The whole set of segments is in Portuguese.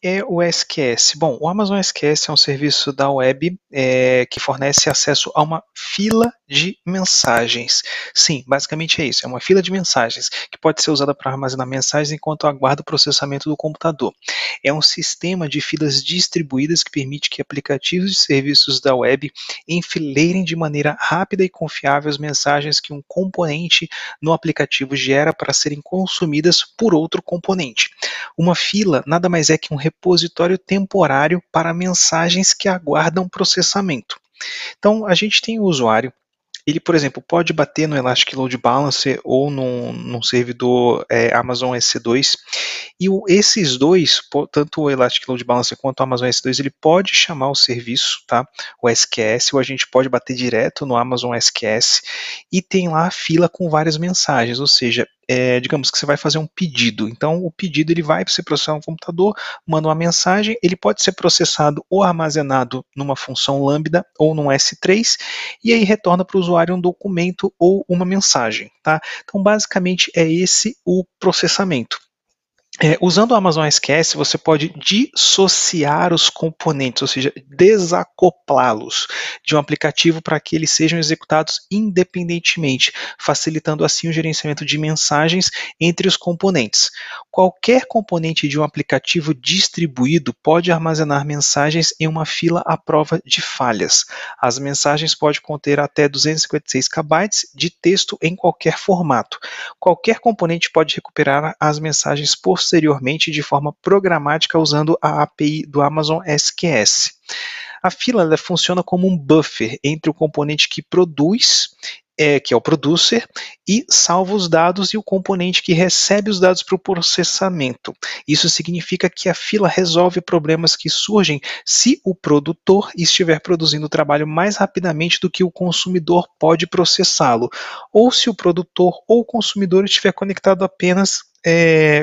é o SQS? Bom, o Amazon SQS é um serviço da web que fornece acesso a uma fila de mensagens. Sim, basicamente é isso, é uma fila de mensagens que pode ser usada para armazenar mensagens enquanto aguarda o processamento do computador. É um sistema de filas distribuídas que permite que aplicativos e serviços da web enfileirem de maneira rápida e confiável as mensagens que um componente no aplicativo gera para serem consumidas por outro componente. Uma fila nada mais é que um repositório temporário para mensagens que aguardam processamento. Então, a gente tem o usuário, ele, por exemplo, pode bater no Elastic Load Balancer ou num servidor Amazon EC2, e esses dois, tanto o Elastic Load Balancer quanto o Amazon S2, ele pode chamar o serviço, tá? O SQS, ou a gente pode bater direto no Amazon SQS, e tem lá a fila com várias mensagens, ou seja, digamos que você vai fazer um pedido, então o pedido ele vai ser processado no computador, manda uma mensagem, ele pode ser processado ou armazenado numa função Lambda ou num S3, e aí retorna para o usuário um documento ou uma mensagem, tá? Então basicamente é esse o processamento. Usando o Amazon SQS, você pode dissociar os componentes, ou seja, desacoplá-los de um aplicativo para que eles sejam executados independentemente, facilitando assim o gerenciamento de mensagens entre os componentes. Qualquer componente de um aplicativo distribuído pode armazenar mensagens em uma fila à prova de falhas. As mensagens podem conter até 256 KB de texto em qualquer formato. Qualquer componente pode recuperar as mensagens posteriormente de forma programática usando a API do Amazon SQS. A fila ela funciona como um buffer entre o componente que produz, que é o producer, e salva os dados, e o componente que recebe os dados para o processamento. Isso significa que a fila resolve problemas que surgem se o produtor estiver produzindo o trabalho mais rapidamente do que o consumidor pode processá-lo, ou se o produtor ou o consumidor estiver conectado apenas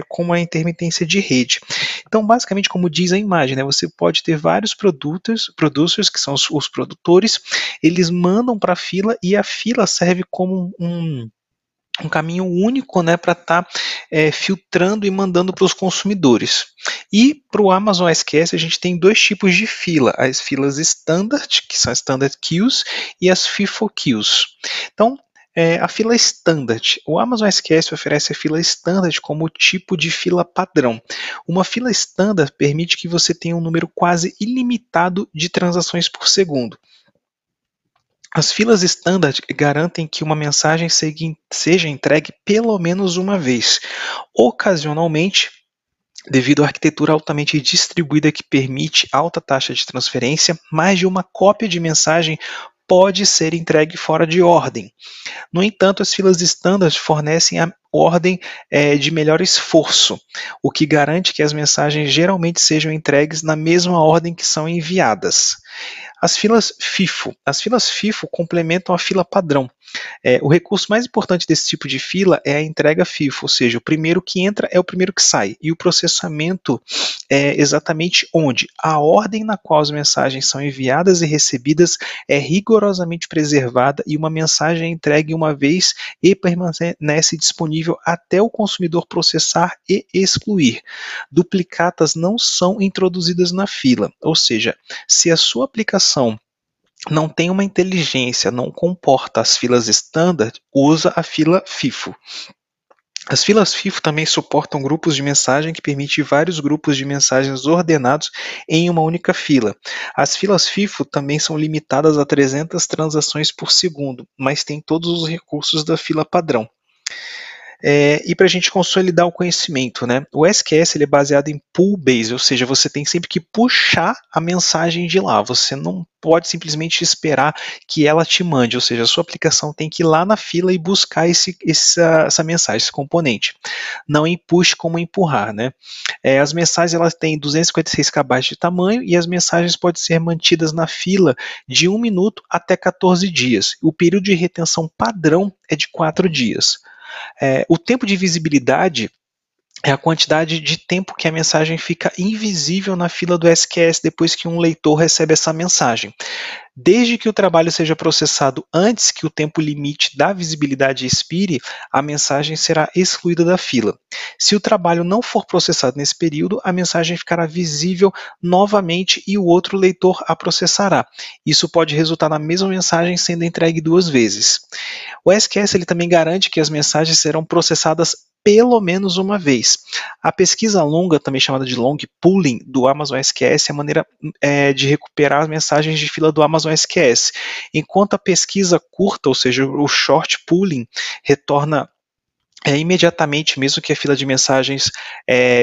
com uma intermitência de rede. Então, basicamente, como diz a imagem, né, você pode ter vários producers, que são os produtores, eles mandam para a fila e a fila serve como um caminho único, né, para estar filtrando e mandando para os consumidores. E para o Amazon SQS a gente tem dois tipos de fila, as filas standard, que são standard queues, e as FIFO queues. Então, a fila standard. O Amazon SQS oferece a fila standard como tipo de fila padrão. Uma fila standard permite que você tenha um número quase ilimitado de transações por segundo. As filas standard garantem que uma mensagem seja entregue pelo menos uma vez. Ocasionalmente, devido à arquitetura altamente distribuída que permite alta taxa de transferência, mais de uma cópia de mensagem pode ser entregue fora de ordem. No entanto, as filas standard fornecem a ordem de melhor esforço, o que garante que as mensagens geralmente sejam entregues na mesma ordem que são enviadas. As filas FIFO complementam a fila padrão. O recurso mais importante desse tipo de fila é a entrega FIFO, ou seja, o primeiro que entra é o primeiro que sai, e o processamento é exatamente onde a ordem na qual as mensagens são enviadas e recebidas é rigorosamente preservada, e uma mensagem é entregue uma vez e permanece disponível até o consumidor processar e excluir. Duplicatas não são introduzidas na fila, ou seja, se a sua aplicação não tem uma inteligência, não comporta as filas standard, usa a fila FIFO. As filas FIFO também suportam grupos de mensagem que permitem vários grupos de mensagens ordenados em uma única fila. As filas FIFO também são limitadas a 300 transações por segundo, mas têm todos os recursos da fila padrão. E para a gente consolidar o conhecimento, né? O SQS ele é baseado em pull base, ou seja, você tem sempre que puxar a mensagem de lá, você não pode simplesmente esperar que ela te mande, ou seja, a sua aplicação tem que ir lá na fila e buscar essa mensagem, esse componente. Não em push como empurrar, né? As mensagens elas têm 256 KB de tamanho, e as mensagens podem ser mantidas na fila de 1 minuto até 14 dias. O período de retenção padrão é de 4 dias. O tempo de visibilidade é a quantidade de tempo que a mensagem fica invisível na fila do SQS depois que um leitor recebe essa mensagem. Desde que o trabalho seja processado antes que o tempo limite da visibilidade expire, a mensagem será excluída da fila. Se o trabalho não for processado nesse período, a mensagem ficará visível novamente e o outro leitor a processará. Isso pode resultar na mesma mensagem sendo entregue duas vezes. O SQS ele também garante que as mensagens serão processadas pelo menos uma vez. A pesquisa longa, também chamada de long pooling, do Amazon SQS, é a maneira de recuperar as mensagens de fila do Amazon SQS. Enquanto a pesquisa curta, ou seja, o short pooling, retorna imediatamente, mesmo que a fila de mensagens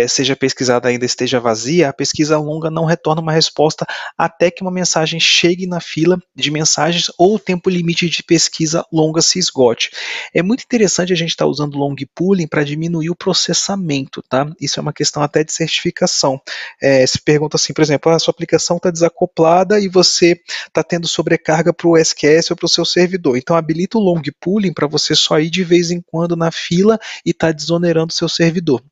seja pesquisada ainda esteja vazia, a pesquisa longa não retorna uma resposta até que uma mensagem chegue na fila de mensagens ou o tempo limite de pesquisa longa se esgote. É muito interessante a gente estar usando long pooling para diminuir o processamento, tá? Isso é uma questão até de certificação. Se pergunta assim, por exemplo, a sua aplicação está desacoplada e você está tendo sobrecarga para o SQS ou para o seu servidor. Então habilita o long pooling para você só ir de vez em quando na fila e está desonerando seu servidor.